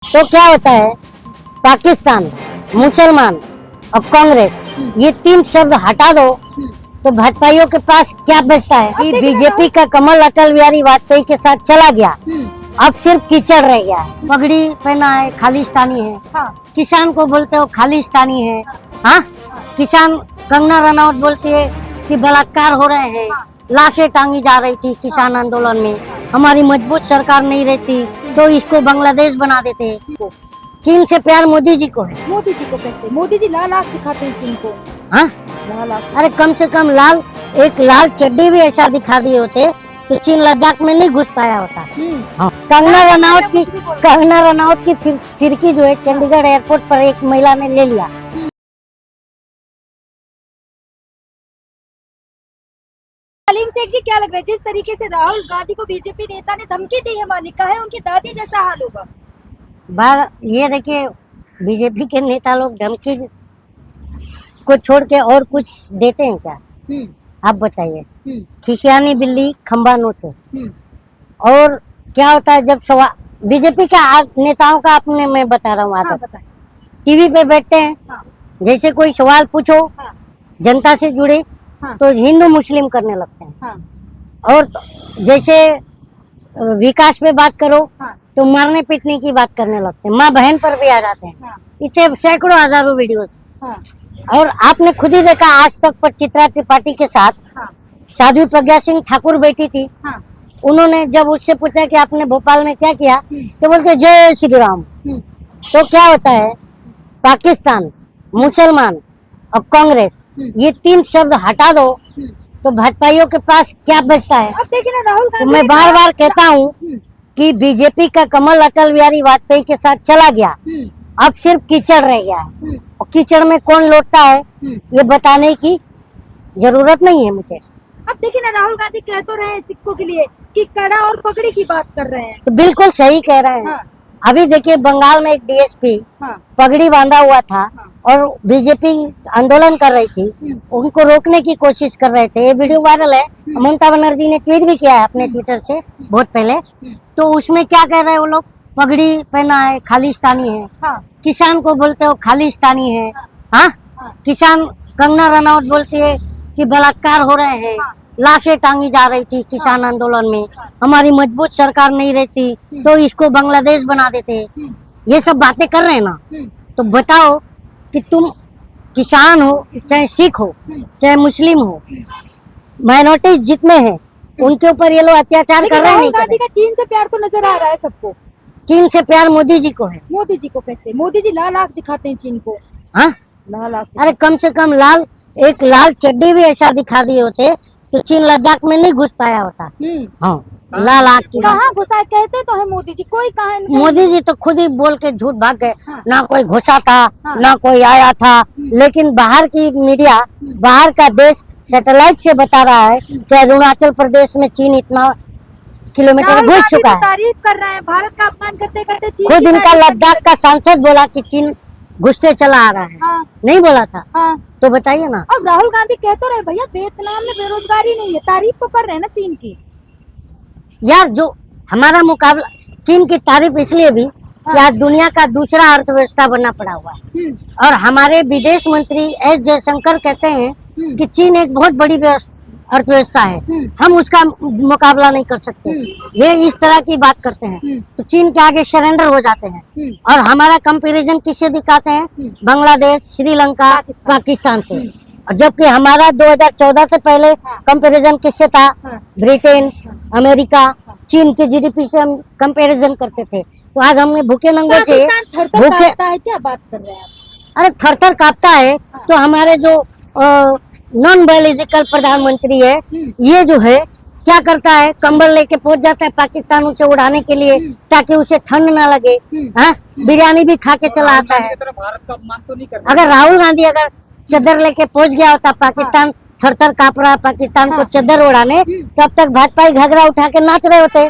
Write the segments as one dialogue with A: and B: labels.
A: तो क्या होता है, पाकिस्तान, मुसलमान और कांग्रेस, ये तीन शब्द हटा दो तो भाजपाइयों के पास क्या बचता है कि बीजेपी का कमल अटल बिहारी वाजपेयी के साथ चला गया, अब सिर्फ कीचड़ रह गया है। पगड़ी पहना है, खालिस्तानी है।
B: हाँ।
A: किसान को बोलते हो खालिस्तानी है। हाँ, किसान, कंगना रनौत बोलती है कि बलात्कार हो रहे हैं, लाशें टांगी जा रही थी किसान आंदोलन में, हमारी मजबूत सरकार नहीं रहती तो इसको बांग्लादेश बना देते। चीन से प्यार मोदी जी को है।
B: मोदी जी को कैसे? मोदी जी लाल आंख दिखाते हैं चीन को।
A: हाँ,
B: लाल आंख।
A: अरे कम से कम एक लाल चड्डी भी ऐसा दिखा दिए होते तो चीन लद्दाख में नहीं घुस पाया होता। हाँ। कंगना रनौत की फिरकी जो है चंडीगढ़ एयरपोर्ट पर एक महिला ने ले लिया।
B: सलीम शेख जी, क्या लग रहा है जिस तरीके से राहुल गांधी को बीजेपी नेता ने धमकी दी है, मालिक का है उनकी दादी जैसा हाल होगा?
A: ये देखिए, बीजेपी के नेता लोग धमकी को छोड़ के और कुछ देते हैं क्या? आप बताइए। खिसियानी बिल्ली खंबा नोचे। और क्या होता है जब सवाल बीजेपी का नेताओं का अपने मैं बता रहा हूँ आदत।
B: हाँ,
A: टीवी पे बैठते हैं।
B: हाँ।
A: जैसे कोई सवाल पूछो
B: हाँ।
A: जनता से जुड़े,
B: हाँ।
A: तो हिंदू मुस्लिम करने लगते हैं।
B: हाँ।
A: और जैसे विकास पे बात करो,
B: हाँ।
A: तो मारने पीटने की बात करने लगते हैं, माँ बहन पर भी आ जाते हैं।
B: हाँ।
A: इतने सैकड़ों हजारों वीडियोस।
B: हाँ।
A: और आपने खुद ही देखा आज तक पर चित्रा त्रिपाठी के साथ
B: हाँ।
A: साध्वी प्रज्ञा सिंह ठाकुर बैठी थी।
B: हाँ।
A: उन्होंने जब उससे पूछा कि आपने भोपाल में क्या किया, तो बोलते जय श्री राम। तो क्या होता है, पाकिस्तान, मुसलमान और कांग्रेस, ये तीन शब्द हटा दो तो भाजपाइयों के पास क्या बचता है?
B: अब देखिए ना, राहुल
A: तो
B: गांधी
A: मैं बार बार कहता हूँ कि बीजेपी का कमल अटल बिहारी वाजपेयी के साथ चला गया, अब सिर्फ कीचड़ रह गया है। और कीचड़ में कौन लौटता है ये बताने की जरूरत नहीं है मुझे।
B: अब देखिए ना, राहुल गांधी कह तो रहे हैं सिक्कों के लिए कि कड़ा और पगड़ी की बात कर रहे हैं।
A: तो बिल्कुल सही कह रहे हैं।
B: हाँ।
A: अभी देखिए, बंगाल में एक डीएसपी
B: हाँ।
A: पगड़ी बांधा हुआ था।
B: हाँ।
A: और बीजेपी आंदोलन कर रही थी, उनको रोकने की कोशिश कर रहे थे। ये वीडियो वायरल है, ममता बनर्जी ने ट्वीट भी किया है अपने ट्विटर से बहुत पहले। तो उसमें क्या कह रहे हैं वो लोग, पगड़ी पहना है, खालिस्तानी है।
B: हाँ।
A: किसान को बोलते हो खालिस्तानी है। हाँ, किसान, कंगना रनौत बोलती है कि बलात्कार हो रहे हैं, लाशें टांगी जा रही थी किसान आंदोलन में, हमारी मजबूत सरकार नहीं रहती तो इसको बांग्लादेश बना देते। ये सब बातें कर रहे हैं ना, तो बताओ कि तुम किसान हो, चाहे सिख हो, चाहे मुस्लिम हो, माइनॉरिटीज जितने हैं उनके ऊपर ये लोग अत्याचार कर रहे हैं।
B: राहुल गांधी का चीन से प्यार तो नजर आ रहा है सबको।
A: चीन से प्यार मोदी जी को है।
B: मोदी जी को कैसे? मोदी जी लाल आंख दिखाते हैं चीन को।
A: हाँ,
B: लाल आंख।
A: अरे कम से कम एक लाल चड्डी भी ऐसा दिखा दिए होते तो चीन लद्दाख में नहीं घुस पाया होता। हाँ, लाल आंख की
B: कहाँ घुसा? कहते तो है मोदी जी, कोई कहा?
A: मोदी जी तो खुद ही बोल के झूठ भाग गए।
B: हाँ।
A: ना कोई घुसा था।
B: हाँ।
A: ना कोई आया था। लेकिन बाहर की मीडिया, बाहर का देश सैटेलाइट से बता रहा है कि अरुणाचल प्रदेश में चीन इतना किलोमीटर घुस चुका है।
B: तारीफ कर रहे हैं, भारत का अपमान करते करते चीन
A: खुद
B: की
A: इनका
B: तारीफ
A: लद्दाख का सांसद बोला कि चीन घुसते चला आ रहा है।
B: हाँ।
A: नहीं बोला था?
B: हाँ।
A: तो बताइए ना।
B: अब राहुल गांधी कह तो रहे भैया वियतनाम में बेरोजगारी नहीं है, तारीफ तो कर रहे हैं ना चीन की।
A: यार, जो हमारा मुकाबला चीन की तारीफ इसलिए भी कि आज दुनिया का दूसरा अर्थव्यवस्था बनना पड़ा हुआ है। और हमारे विदेश मंत्री एस जयशंकर कहते हैं कि चीन एक बहुत बड़ी अर्थव्यवस्था है, हम उसका मुकाबला नहीं कर सकते। ये इस तरह की बात करते हैं तो चीन के आगे सरेंडर हो जाते हैं। और हमारा कंपैरिजन किससे दिखाते हैं? बांग्लादेश, श्रीलंका, पाकिस्तान से। और जबकि हमारा 2014 से पहले कंपैरिजन किससे था? ब्रिटेन, अमेरिका, चीन के जीडीपी से हम कंपैरिजन करते थे। तो आज हमने भूखे नंगे से
B: भूखे है, क्या बात कर रहे हैं आप?
A: अरे थर कांपता है। तो हमारे जो नॉन बायोलॉजिकल प्रधानमंत्री है, ये जो है क्या करता है, कंबल लेके पहुंच जाता है पाकिस्तान उसे उड़ाने के लिए ताकि उसे ठंड ना लगे। हाँ, बिरयानी भी खा के चला आता है।
C: भारत का अपमान तो नहीं करता।
A: अगर राहुल गांधी अगर चादर लेके पहुंच गया होता पाकिस्तान, थर कांप रहा पाकिस्तान को चादर उड़ाने, तब तक भाजपा घाघरा उठा के नाच रहे होते।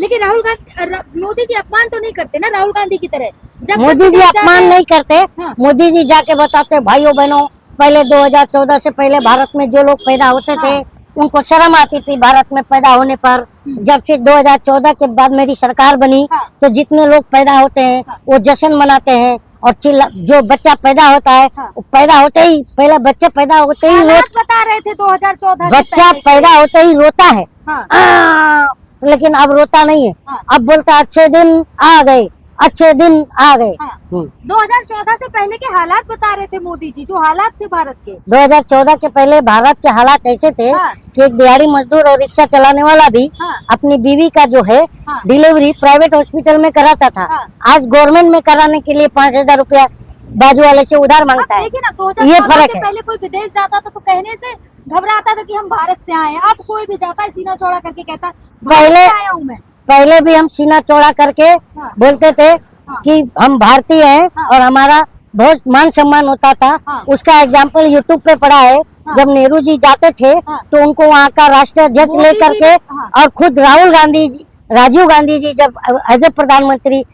B: लेकिन राहुल गांधी, मोदी जी अपमान तो नहीं करते ना राहुल गांधी की तरह?
A: मोदी जी अपमान नहीं करते। मोदी जी जाके बताते, भाइयों बहनों, पहले 2014 से पहले भारत में जो लोग पैदा होते थे उनको शर्म आती थी भारत में पैदा होने पर। जब से 2014 के बाद मेरी सरकार बनी
B: हाँ।
A: तो जितने लोग पैदा होते हैं वो जश्न मनाते हैं और जो बच्चा पैदा होता है
B: हाँ।
A: वो पैदा होते ही पहले बच्चे पैदा होते ही
B: हालात बता रहे थे 2014 से
A: बच्चा
B: पहले के।
A: पैदा होते ही रोता है।
B: हाँ।
A: लेकिन अब रोता नहीं है।
B: हाँ।
A: अब बोलता अच्छे दिन आ गए, अच्छे दिन आ गए।
B: हाँ। 2014 से पहले के हालात बता रहे थे मोदी जी, जो हालात थे भारत के।
A: 2014 के पहले भारत के हालात ऐसे थे
B: हाँ।
A: कि एक दिहाड़ी मजदूर और रिक्शा चलाने वाला भी
B: हाँ।
A: अपनी बीवी का जो है
B: हाँ।
A: डिलीवरी प्राइवेट हॉस्पिटल में कराता था।
B: हाँ।
A: आज गवर्नमेंट में कराने के लिए 5,000 रुपया बाजू वाले से उधार मांगता
B: अब
A: है।
B: देखिए ना,
A: ये
B: 2014
A: फर्क
B: से
A: है।
B: पहले कोई विदेश जाता था तो कहने से घबराता था कि हम भारत से आए हैं। अब कोई भी जाता है सीना चौड़ा करके कहता है भारत
A: पहले-
B: से आया हूँ मैं।
A: पहले भी हम सीना चौड़ा करके
B: हाँ।
A: बोलते थे कि हम भारतीय हैं
B: हाँ।
A: और हमारा बहुत मान सम्मान होता था।
B: हाँ।
A: उसका एग्जाम्पल यूट्यूब पे पड़ा है।
B: हाँ।
A: जब नेहरू जी जाते थे
B: हाँ।
A: तो उनको वहाँ का राष्ट्राध्यक्ष
B: मोदी
A: लेकर
B: जी
A: के
B: ने- हाँ।
A: और खुद राजीव गांधी जी जब एज ए प्रधानमंत्री,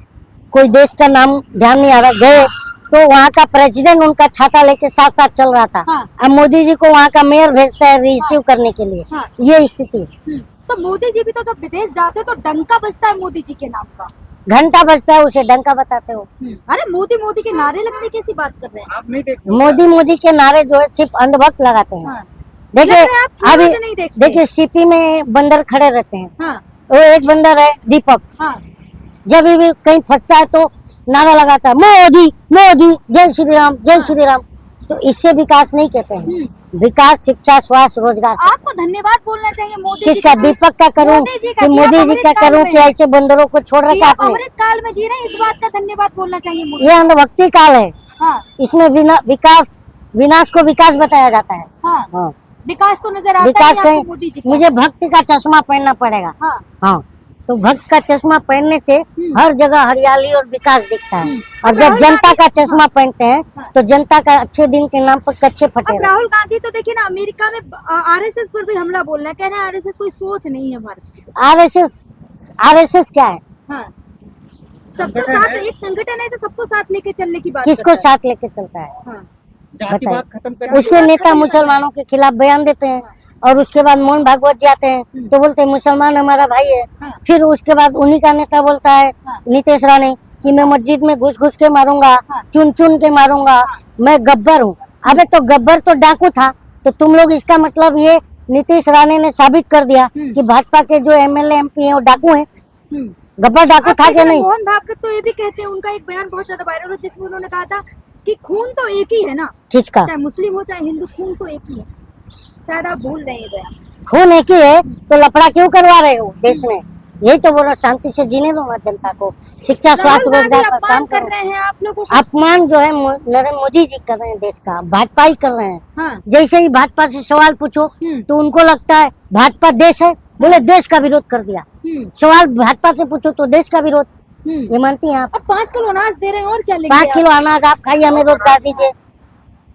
A: कोई देश का नाम ध्यान नहीं आ रहा, गए तो वहाँ का प्रेसिडेंट उनका छाता लेके साथ साथ चल रहा था।
B: हाँ।
A: अब मोदी जी को वहाँ का मेयर भेजता है रिसीव करने के लिए।
B: हाँ।
A: ये स्थिति।
B: तो मोदी जी भी तो जब विदेश जाते तो डंका बजता है मोदी जी के नाम का।
A: घंटा बजता है उसे डंका बताते हो।
B: अरे मोदी मोदी के नारे लगने कैसी बात कर रहे हैं
C: आप नहीं देख
A: मोदी के नारे जो है सिर्फ अंधभक्त लगाते हैं।
B: हाँ।
A: देखिए
B: लग रहा है आप
A: अभी
B: न्यूज़ नहीं देखते।
A: देखिए सीपी में बंदर खड़े रहते हैं।
B: हाँ।
A: वो एक बंदर है दीपक,
B: हाँ।
A: जब भी कहीं फंसता है तो नारा लगाता है मोदी मोदी जय श्री राम जय श्री राम। तो इससे विकास नहीं कहते हैं। विकास शिक्षा स्वास्थ्य रोजगार से।
B: आपको धन्यवाद बोलना चाहिए मोदी जी
A: किसका?
B: का।
A: दीपक का करूं
B: मोदी जी का
A: कि
B: कि आप
A: मोदी जी
B: अमृत
A: का
B: काल
A: करूं
B: में
A: कि
B: हैं।
A: ऐसे बंदरों को छोड़
B: कि
A: रखा
B: आप
A: आपने?
B: अमृत काल में जी रहे हैं, इस बात का धन्यवाद बोलना चाहिए मोदी।
A: ये अंधभक्ति काल है।
B: हाँ।
A: इसमें विनाश को विकास बताया जाता है।
B: हाँ।
A: हाँ।
B: विकास तो नजर आता
A: विकास
B: है
A: कहीं
B: आपको मोदी जी का।
A: मुझे भक्ति का चश्मा पहनना पड़ेगा।
B: हाँ।
A: हाँ, तो भक्त का चश्मा पहनने से हर जगह हरियाली और विकास दिखता है। और जब
B: राहुल
A: जनता का
B: गांधी-
A: चश्मा पहनते हैं
B: हाँ।
A: तो जनता का अच्छे दिन के नाम पर कच्चे फटे
B: अब
A: रहते हैं।
B: राहुल गांधी तो देखिए ना, अमेरिका में आरएसएस पर भी हमला बोल रहे हैं, कह रहे हैं आरएसएस कोई सोच नहीं है भारत की।
A: आरएसएस क्या है?
B: हाँ। सबको साथ, एक संगठन है तो सबको साथ लेके चलने की बात
A: किसको
B: करता है।
A: साथ लेके चलता है?
B: हाँ।
C: जातिवाद खत्म कर
A: उसके नेता मुसलमानों के खिलाफ बयान देते हैं और उसके बाद मोहन भागवत जी आते हैं तो बोलते हैं मुसलमान हमारा भाई है।
B: हाँ।
A: फिर उसके बाद उन्हीं का नेता बोलता है
B: हाँ।
A: नीतीश राणे कि मैं मस्जिद में घुस घुस के मारूंगा,
B: हाँ।
A: चुन चुन के मारूंगा, मैं गब्बर हूँ। अबे तो गब्बर तो डाकू था। तो तुम लोग इसका मतलब ये नीतीश राणे ने साबित कर दिया कि भाजपा के जो एमएलए एमपी हैं वो डाकू हैं। गब्बर डाकू था कि नहीं?
B: मोहन भागवत तो ये भी कहते हैं, उनका एक बयान बहुत ज्यादा वायरल हो जिसमें उन्होंने कहा था कि खून तो एक ही है ना,
A: किसका?
B: चाहे मुस्लिम हो चाहे हिंदू, खून तो एक ही है। शायद आप भूल रहे हैं ये बयान।
A: खून एक ही है तो लफड़ा क्यों करवा रहे हो देश में? यही तो बोलो, शांति से जीने दो ना जनता को। शिक्षा स्वास्थ्य
B: राहुल गांधी
A: रोजगार पर काम
B: अपमान कर
A: करो।
B: रहे हैं आप लोगों को।
A: अपमान जो है नरेंद्र मोदी जी कर रहे हैं, देश का भाजपा ही कर रहे हैं।
B: हाँ।
A: जैसे ही भाजपा से सवाल पूछो तो उनको लगता है भाजपा देश है, बोले देश का विरोध कर दिया। सवाल भाजपा से पूछो तो देश का विरोध। ये मानती हैं आप?
B: अब 5 किलो अनाज दे रहे हैं और क्या लेंगे
A: 5 किलो अनाज आप खाइए, हमें रोजगार दीजिए।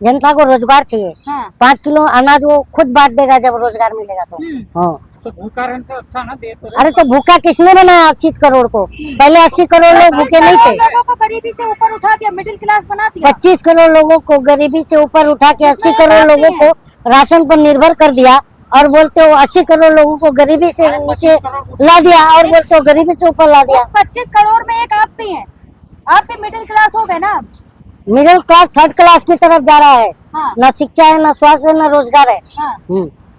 A: जनता को रोजगार चाहिए।
B: हाँ।
A: 5 किलो अनाज वो खुद बांट देगा जब रोजगार मिलेगा तो। हाँ।
C: तो भूखा रहने से अच्छा ना दे तो
A: अरे तो भूखा किसने बनाया 80 करोड़ को? पहले 80 करोड़ लोग भूखे नहीं थे।
B: लोगों को गरीबी से ऊपर उठा दिया, मिडिल क्लास बना दिया।
A: 25 करोड़ लोगों को गरीबी से ऊपर उठा के 80 करोड़ लोगों को राशन पर निर्भर कर दिया और बोलते हो 80 करोड़ लोगों को गरीबी से नीचे ला दिया और बोलते हो गरीबी से ऊपर ला दिया।
B: उस 25 करोड़ में एक आप भी हैं, आप भी मिडिल क्लास हो गए ना।
A: मिडिल क्लास थर्ड क्लास की तरफ जा रहा है।
B: हाँ।
A: ना शिक्षा है, ना स्वास्थ्य है, ना रोजगार है।
B: हाँ।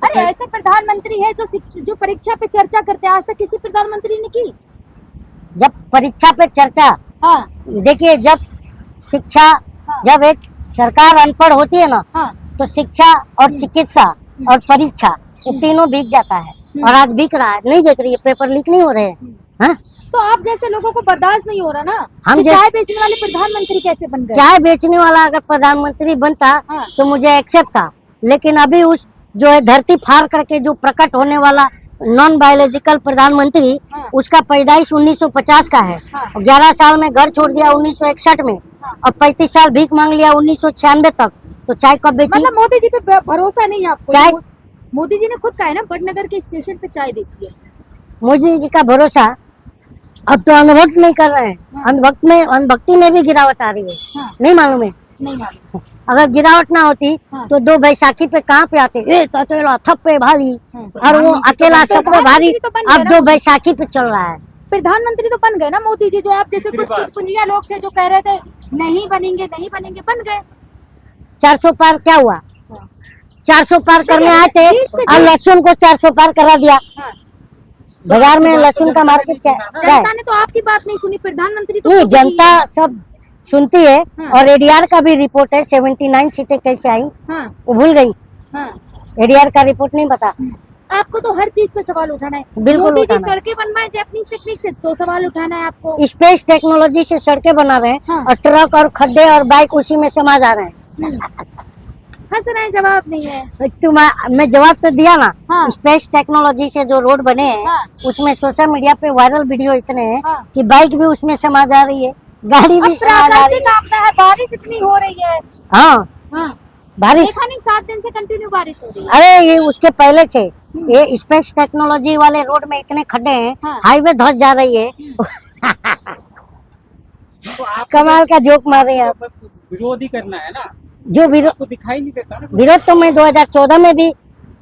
B: अरे ऐसे प्रधानमंत्री है जो परीक्षा पे चर्चा करते हैं, आज तक किसी प्रधानमंत्री ने की?
A: जब परीक्षा पे चर्चा,
B: हाँ।
A: देखिए जब शिक्षा, जब एक सरकार अनपढ़ होती है ना
B: हाँ।
A: तो शिक्षा और चिकित्सा और परीक्षा ये तीनों बिक जाता है। और आज बिक रहा है, नहीं बिक रही है, पेपर लीक नहीं हो रहे हैं। हाँ?
B: तो आप जैसे लोगों को बर्दाश्त नहीं हो रहा ना।
A: हम
B: कि
A: जैसे-
B: चाय बेचने वाले प्रधानमंत्री कैसे बन गए?
A: चाय बेचने वाला अगर प्रधानमंत्री बनता
B: हाँ।
A: तो मुझे एक्सेप्ट था, लेकिन अभी उस जो है धरती फाड़ करके जो प्रकट होने वाला नॉन बायोलॉजिकल प्रधानमंत्री,
B: हाँ।
A: उसका पैदाइश 1950 का है।
B: हाँ।
A: 11 साल में घर छोड़ दिया 1961 में और 35 साल भीख मांग लिया 1996 तक। तो चाय कब बेची?
B: मतलब मोदी जी पे भरोसा नहीं है आपको?
A: चाय-
B: मोदी जी ने खुद कहा है ना, बड़नगर के स्टेशन पे चाय बेची है।
A: मोदी जी का भरोसा अब तो अनुभक्त नहीं कर रहे हैं। अनुभक्ति में भी गिरावट आ रही है।
B: हाँ।
A: नहीं मालूम है?
B: नहीं मालूम।
A: अगर गिरावट ना होती
B: हाँ।
A: तो 2 बैसाखी पे कहाँ पे आते, ए ततेला थप्पे भारी,
B: हाँ।
A: और वो अकेला सब पे भारी।
B: प्रधानमंत्री तो बन गए
A: अब
B: ना
A: 2 बैसाखी पे चल रहा है।
B: प्रधानमंत्री तो बन गए ना मोदी जी, जो आप जैसे
C: तीसरी
B: कुछ
C: बार।
B: चुटपुंजिया लोग थे जो कह रहे थे नहीं बनेंगे नहीं बनेंगे, बन गए।
A: 400 पार क्या हुआ?
B: हाँ।
A: 400 पार करने आए थे और लहसुन को 400 पार करा दिया।
B: हाँ।
A: बाजार में लहसुन का मार्केट क्या क्या
B: जनता
A: है?
B: ने तो आपकी बात नहीं सुनी, प्रधानमंत्री तो
A: नहीं,
B: खुद ही-
A: जनता सब सुनती है।
B: हाँ।
A: और एडीआर का भी रिपोर्ट है, 79 सीटें कैसे आई
B: हाँ
A: वो भूल गई।
B: हाँ।
A: एडीआर का रिपोर्ट नहीं पता।
B: आपको तो हर चीज पे सवाल उठाना है।
A: बिल्कुल
B: मोदी जी
A: उठाना है।
B: सड़कें बनवाए जैपनीज टेक्निक से, तो सवाल उठाना है आपको।
A: स्पेस टेक्नोलॉजी से सड़कें बना रहे हैं
B: हाँ।
A: और ट्रक और खड्डे और बाइक उसी में समा जा रहे हैं।
B: हंस रहे हैं, जवाब नहीं है।
A: मैं जवाब तो दिया ना।
B: हाँ।
A: स्पेस टेक्नोलॉजी से जो रोड बने हैं
B: हाँ।
A: उसमें सोशल मीडिया पे वायरल वीडियो इतने हैं
B: हाँ।
A: कि बाइक भी उसमें समा जा रही है, गाड़ी
B: अब
A: भी समा जा रही
B: प्राकृतिक
A: है।
B: आपदा है, बारिश इतनी हो रही है।
A: हाँ,
B: हाँ।
A: बारिश।
B: देखा नहीं, 7 दिन से कंटिन्यू बारिश हो रही है।
A: अरे ये उसके पहले से ये स्पेस टेक्नोलॉजी वाले रोड में इतने खड्डे हैं,
B: हाँ।
A: हाईवे धस जा रही है।
C: तो आप
A: कमाल का जोक मार रहे हैं आप।
C: बस विरोध ही करना है ना,
A: जो विरोध
C: आपको दिखाई नहीं देता ना।
A: विरोध तो मैं 2014 में भी,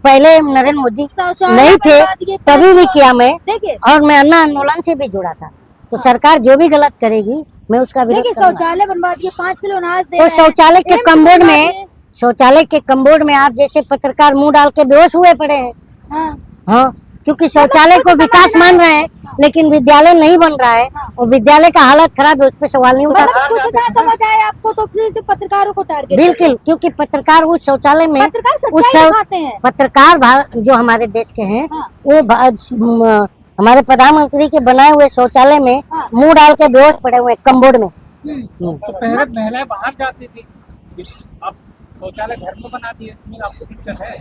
A: पहले नरेंद्र मोदी
B: शौचालय
A: नहीं थे
B: बनवा दिए,
A: तभी भी किया मैं,
B: देखिए
A: और मैं अन्ना आंदोलन से भी जुड़ा था। तो सरकार जो भी गलत करेगी मैं उसका विरोध
B: देखिए,
A: करूंगा।
B: शौचालय बनवा दिए, 5 किलो अनाज दे
A: तो
B: रहे हैं।
A: शौचालय के
B: एम्स
A: कमबोर्ड
B: बनवा
A: में
B: दिए।
A: शौचालय के कमबोर्ड में आप जैसे पत्रकार मुंह डाल के बेहोश हुए पड़े हैं।
B: हाँ।
A: हाँ, क्योंकि शौचालय को विकास मान रहे हैं लेकिन विद्यालय नहीं बन रहा है और विद्यालय का हालत खराब है, उस पर सवाल नहीं उठा।
B: मतलब कुछ ना समझ आए आपको तो फिर पत्रकारों को टारगेट।
A: बिल्कुल, क्योंकि पत्रकार उस शौचालय में
B: पत्रकार
A: उस
B: सच्चाई दिखाते हैं।
A: पत्रकार जो हमारे देश के हैं
B: हाँ।
A: वो हमारे प्रधानमंत्री के बनाए हुए शौचालय में
B: हाँ।
A: मुंह डाल के बेहोश पड़े हुए कमबोर्ड में।
C: तो पहले महिलाएं बाहर जाती थी, अब शौचालय घर में बना दिए, इसमें आपको दिक्कत है?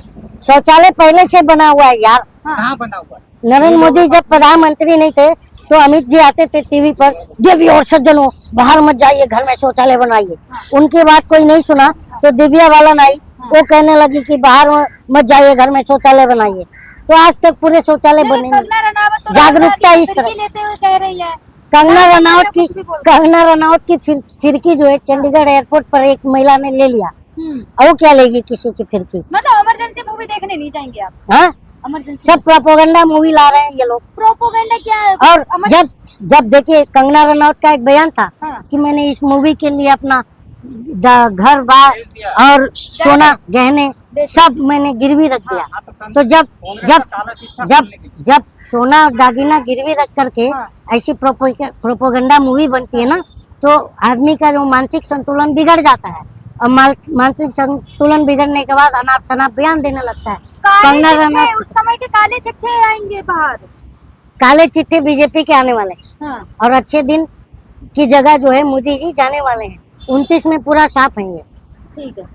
A: शौचालय पहले से बना हुआ है यार।
C: कहाँ बना हुआ है?
A: नरेंद्र मोदी जब प्रधानमंत्री नहीं थे तो अमित जी आते थे टीवी पर, देवी और सज्जनों बाहर मत जाइए, घर में शौचालय बनाइए। उनकी बात कोई नहीं सुना तो दिव्या बालन आई, वो कहने लगी कि बाहर मत जाइए, घर में शौचालय बनाइए। तो आज तक पूरे शौचालय बने नहीं।
B: कंगना रनावत तो
A: जागरूकता इस
B: फिरकी
A: तरह।
B: लेते हुए कह रही है।
A: कंगना रनावत
B: कुछ भी बोलते हैं।
A: कंगना रनावत की फिरकी जो है चंडीगढ़ एयरपोर्ट पर एक महिला ने ले लिया, और वो क्या लेगी किसी की फिरकी?
B: मतलब इमरजेंसी मूवी देखने नहीं जाएंगे आप?
A: हाँ,
B: इमरजेंसी
A: सब प्रोपोगंडा मूवी ला रहे हैं ये लोग।
B: प्रोपोगंडा क्या है?
A: और जब देखिए कंगना रनावत का एक बयान था
B: हाँ।
A: कि मैंने इस मूवी के लिए अपना घर बार
C: भेज दिया।
A: और सोना गहने सब मैंने गिरवी रख दिया।
C: हाँ,
A: तो जब
C: कांग्रेस
A: जब
C: का काला चिट्ठा
A: जब
C: खोलने के लिए।
A: जब सोना और दागिना गिरवी रख करके
B: हाँ।
A: ऐसी प्रोपोगंडा मूवी बनती है ना, तो आदमी का जो मानसिक संतुलन बिगड़ जाता है, और मानसिक संतुलन बिगड़ने के बाद अनाप शनाप बयान देने लगता है।
B: काले
A: कंगना
B: चिट्ठे,
A: रनावत
B: उस समय के काले चिट्ठे आएंगे बाहर।
A: काले चिट्ठे बीजेपी के आने वाले हैं,
B: हाँ।
A: और अच्छे दिन की जगह जो है मोदी जी जाने वाले हैं। 29 में पूरा साफ है ये।
B: ठीक है।